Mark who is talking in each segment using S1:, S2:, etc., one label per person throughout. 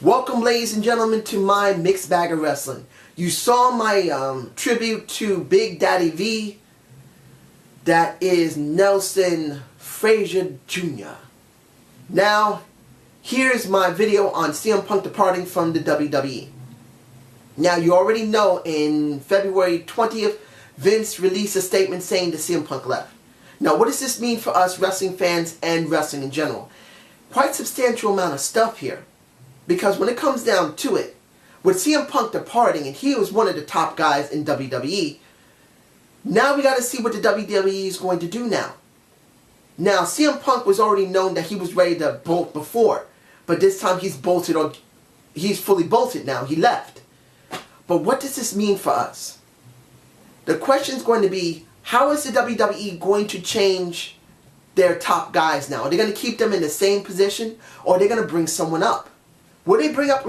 S1: Welcome, ladies and gentlemen, to my mixed bag of wrestling. You saw my tribute to Big Daddy V. That is Nelson Frazier Jr. Now, here's my video on CM Punk departing from the WWE. Now, you already know in February 20th, Vince released a statement saying that CM Punk left. Now, what does this mean for us wrestling fans and wrestling in general? Quite substantial amount of stuff here. Because when it comes down to it, with CM Punk departing, and he was one of the top guys in WWE, now we got to see what the WWE is going to do now. Now, CM Punk was already known that he was ready to bolt before, but this time he's bolted, or he's fully bolted now. He left. But what does this mean for us? The question is going to be, how is the WWE going to change their top guys now? Are they going to keep them in the same position, or are they going to bring someone up? Will they bring up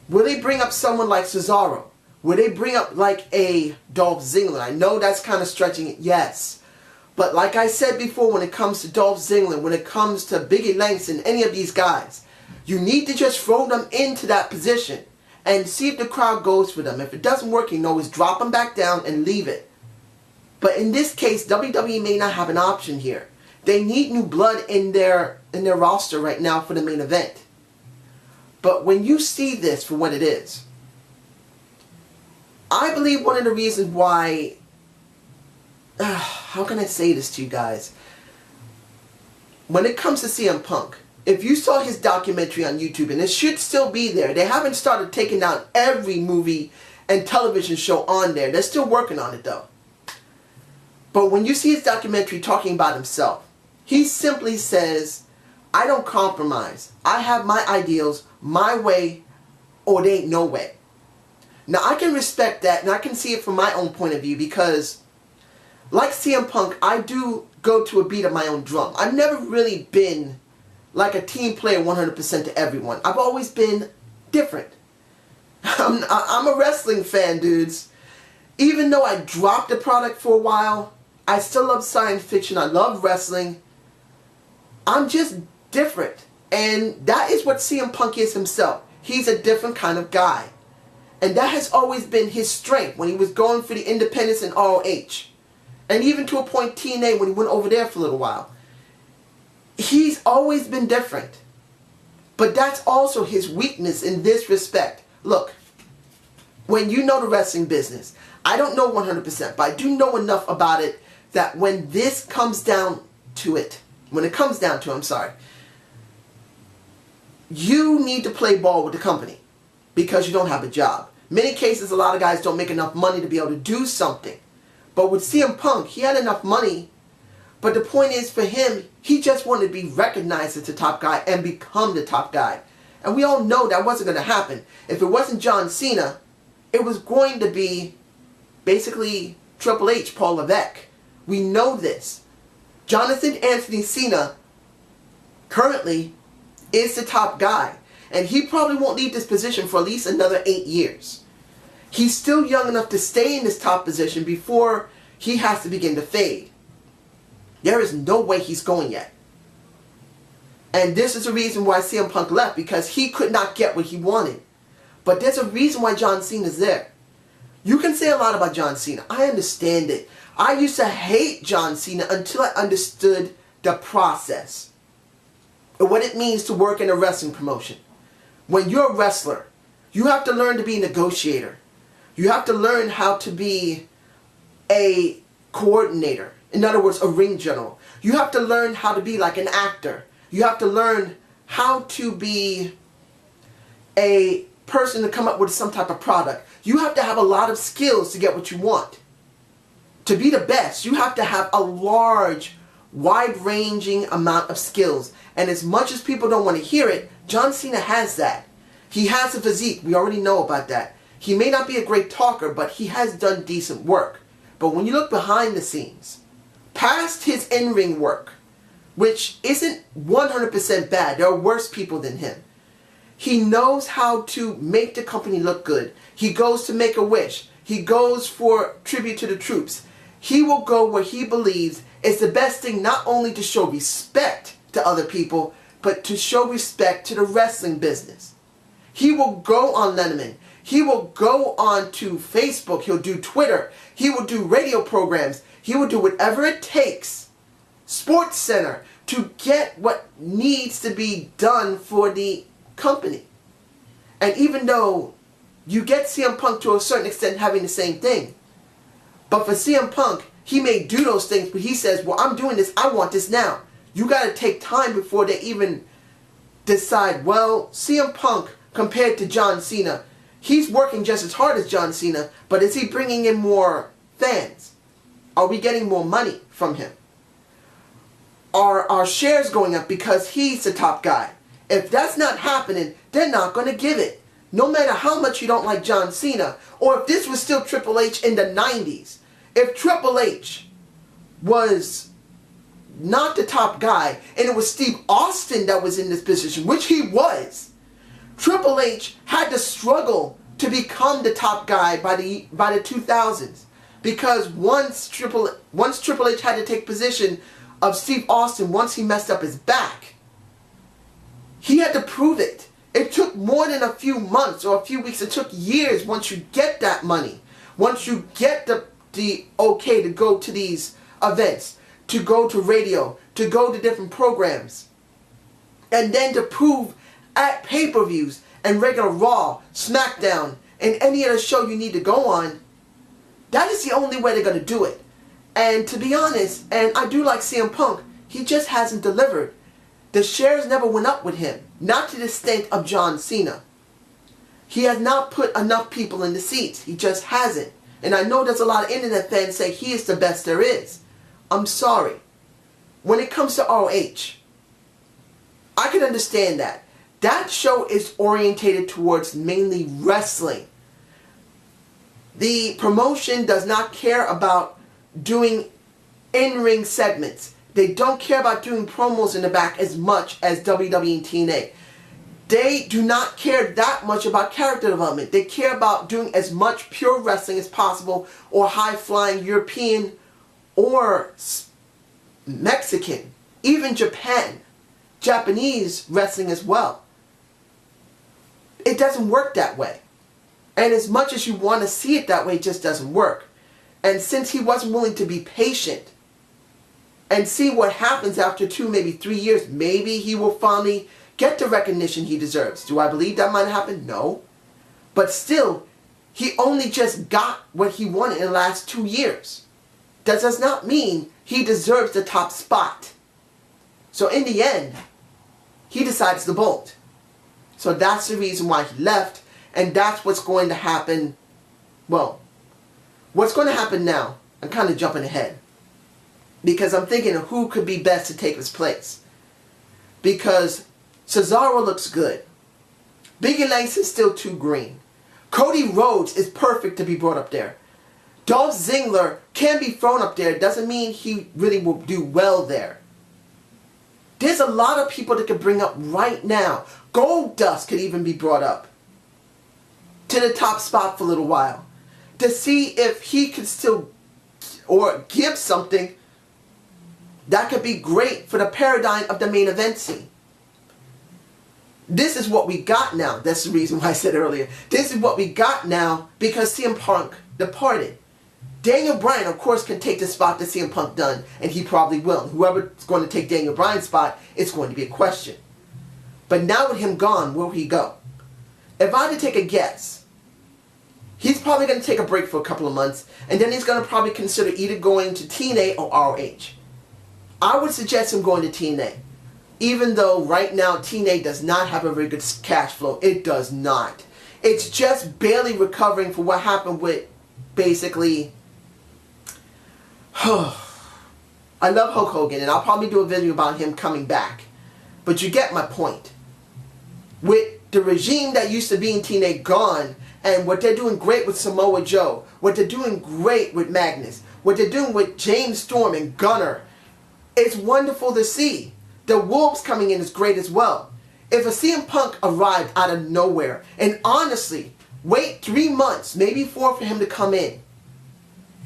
S1: Will they bring up someone like Cesaro? Will they bring up like a Dolph Ziggler? I know that's kind of stretching it, yes. But like I said before, when it comes to Dolph Ziggler, when it comes to Biggie Langston, any of these guys, you need to just throw them into that position and see if the crowd goes for them. If it doesn't work, you can always drop them back down and leave it. But in this case, WWE may not have an option here. They need new blood in their roster right now for the main event. But when you see this for what it is, I believe one of the reasons why, how can I say this to you guys? When it comes to CM Punk, if you saw his documentary on YouTube, and it should still be there, they haven't started taking down every movie and television show on there. They're still working on it though. But when you see his documentary talking about himself, he simply says, I don't compromise. I have my ideals, my way, or there ain't no way. Now, I can respect that, and I can see it from my own point of view, because like CM Punk, I do go to a beat of my own drum. I've never really been like a team player 100% to everyone. I've always been different. I'm a wrestling fan, dudes. Even though I dropped the product for a while, I still love science fiction. I love wrestling. I'm just different. And that is what CM Punk is himself. He's a different kind of guy. And that has always been his strength when he was going for the independents in ROH. And even to a point TNA when he went over there for a little while. He's always been different. But that's also his weakness in this respect. Look, when you know the wrestling business, I don't know 100%, but I do know enough about it that when this comes down to it, you need to play ball with the company because you don't have a job. Many cases, a lot of guys don't make enough money to be able to do something. But with CM Punk, he had enough money. But the point is, for him, he just wanted to be recognized as the top guy and become the top guy. And we all know that wasn't going to happen. If it wasn't John Cena, it was going to be basically Triple H, Paul Levesque. We know this. Jonathan Anthony Cena currently is the top guy. And he probably won't leave this position for at least another 8 years. He's still young enough to stay in this top position before he has to begin to fade. There is no way he's going yet. And this is the reason why CM Punk left, because he could not get what he wanted. But there's a reason why John Cena's there. You can say a lot about John Cena. I understand it. I used to hate John Cena until I understood the process. And what it means to work in a wrestling promotion. When you're a wrestler, you have to learn to be a negotiator. You have to learn how to be a coordinator. In other words, a ring general. You have to learn how to be like an actor. You have to learn how to be a person to come up with some type of product. You have to have a lot of skills to get what you want. To be the best, you have to have a large, wide-ranging amount of skills. And as much as people don't want to hear it, John Cena has that. He has a physique. We already know about that. He may not be a great talker, but he has done decent work. But when you look behind the scenes, past his in-ring work, which isn't 100% bad, there are worse people than him. He knows how to make the company look good. He goes to Make-A-Wish. He goes for tribute to the troops. He will go where he believes is the best thing, not only to show respect to other people, but to show respect to the wrestling business. He will go on Letterman. He will go on to Facebook. He'll do Twitter. He will do radio programs. He will do whatever it takes, Sports Center, to get what needs to be done for the company. And even though you get CM Punk to a certain extent having the same thing, but for CM Punk, he may do those things, but he says, well, I'm doing this. I want this now. You got to take time before they even decide, well, CM Punk compared to John Cena, he's working just as hard as John Cena, but is he bringing in more fans? Are we getting more money from him? Are our shares going up because he's the top guy? If that's not happening, they're not going to give it. No matter how much you don't like John Cena, or if this was still Triple H in the 90s, if Triple H was not the top guy, and it was Steve Austin that was in this position, which he was, Triple H had to struggle to become the top guy by the 2000s. Because once Triple H had to take position of Steve Austin, once he messed up his back, he had to prove it. It took more than a few months or a few weeks. It took years once you get that money. Once you get the okay to go to these events, to go to radio, to go to different programs. And then to prove at pay-per-views and regular Raw, SmackDown, and any other show you need to go on, that is the only way they're going to do it. And to be honest, and I do like CM Punk, he just hasn't delivered. The shares never went up with him, not to the extent of John Cena. He has not put enough people in the seats. He just hasn't. And I know there's a lot of internet fans say he is the best there is. I'm sorry. When it comes to ROH, I can understand that. That show is orientated towards mainly wrestling. The promotion does not care about doing in-ring segments. They don't care about doing promos in the back as much as WWE and TNA. They do not care that much about character development. They care about doing as much pure wrestling as possible, or high-flying European or Mexican, even Japanese wrestling as well. It doesn't work that way. And as much as you want to see it that way, it just doesn't work. And since he wasn't willing to be patient and see what happens after 2, maybe 3 years, maybe he will finally get the recognition he deserves. Do I believe that might happen? No. But still, he only just got what he wanted in the last 2 years. That does not mean he deserves the top spot. So in the end, he decides to bolt. So that's the reason why he left, and that's what's going to happen. Well, what's going to happen now, I'm kind of jumping ahead, because I'm thinking of who could be best to take his place. Because Cesaro looks good. Biggie Langston's still too green. Cody Rhodes is perfect to be brought up there. Dolph Ziggler can be thrown up there. It doesn't mean he really will do well there. There's a lot of people that could bring up right now. Goldust could even be brought up to the top spot for a little while, to see if he could still or give something that could be great for the paradigm of the main event scene. This is what we got now. That's the reason why I said earlier. This is what we got now because CM Punk departed. Daniel Bryan, of course, can take the spot that CM Punk done, and he probably will. Whoever's going to take Daniel Bryan's spot, it's going to be a question. But now with him gone, where will he go? If I had to take a guess, he's probably going to take a break for a couple of months, and then he's going to probably consider either going to TNA or ROH. I would suggest him going to TNA. Even though right now TNA does not have a very good cash flow. It does not. It's just barely recovering for what happened with basically... I love Hulk Hogan, and I'll probably do a video about him coming back. But you get my point. With the regime that used to be in TNA gone, and what they're doing great with Samoa Joe, what they're doing great with Magnus, what they're doing with James Storm and Gunner, it's wonderful to see. The Wolves coming in is great as well. If a CM Punk arrived out of nowhere, and honestly, Wait 3 months, maybe 4 for him to come in.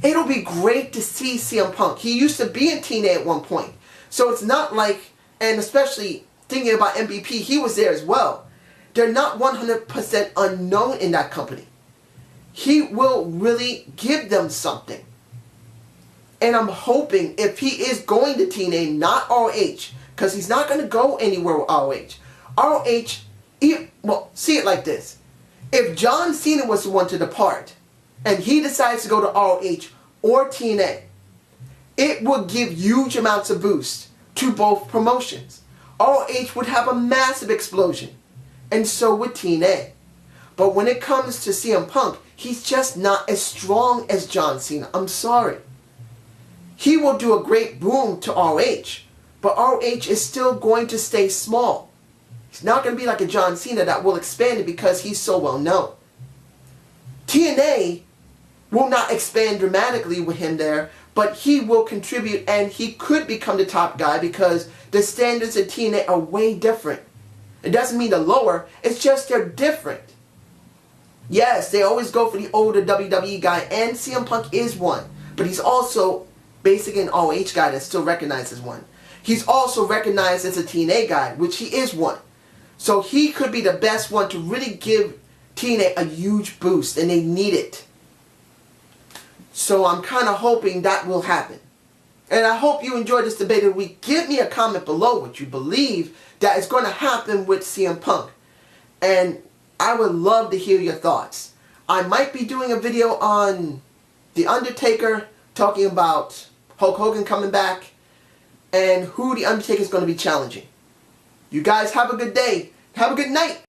S1: It'll be great to see CM Punk. He used to be in TNA at one point. So it's not like, and especially thinking about MVP, he was there as well. They're not 100% unknown in that company. He will really give them something. And I'm hoping if he is going to TNA, not ROH, because he's not going to go anywhere with ROH. ROH, well, see it like this. If John Cena was the one to depart, and he decides to go to ROH or TNA, it would give huge amounts of boost to both promotions. ROH would have a massive explosion, and so would TNA. But when it comes to CM Punk, he's just not as strong as John Cena. I'm sorry. He will do a great boom to ROH, but ROH is still going to stay small. He's not going to be like a John Cena that will expand it because he's so well known. TNA will not expand dramatically with him there, but he will contribute and he could become the top guy because the standards in TNA are way different. It doesn't mean they're lower, it's just they're different. Yes, they always go for the older WWE guy, and CM Punk is one, but he's also basically an ROH guy that's still recognized as one. He's also recognized as a TNA guy, which he is one. So he could be the best one to really give TNA a huge boost, and they need it. So I'm kind of hoping that will happen. And I hope you enjoyed this debate of the week. Give me a comment below what you believe that is going to happen with CM Punk. And I would love to hear your thoughts. I might be doing a video on The Undertaker, talking about Hulk Hogan coming back, and who The Undertaker is going to be challenging. You guys have a good day. Have a good night.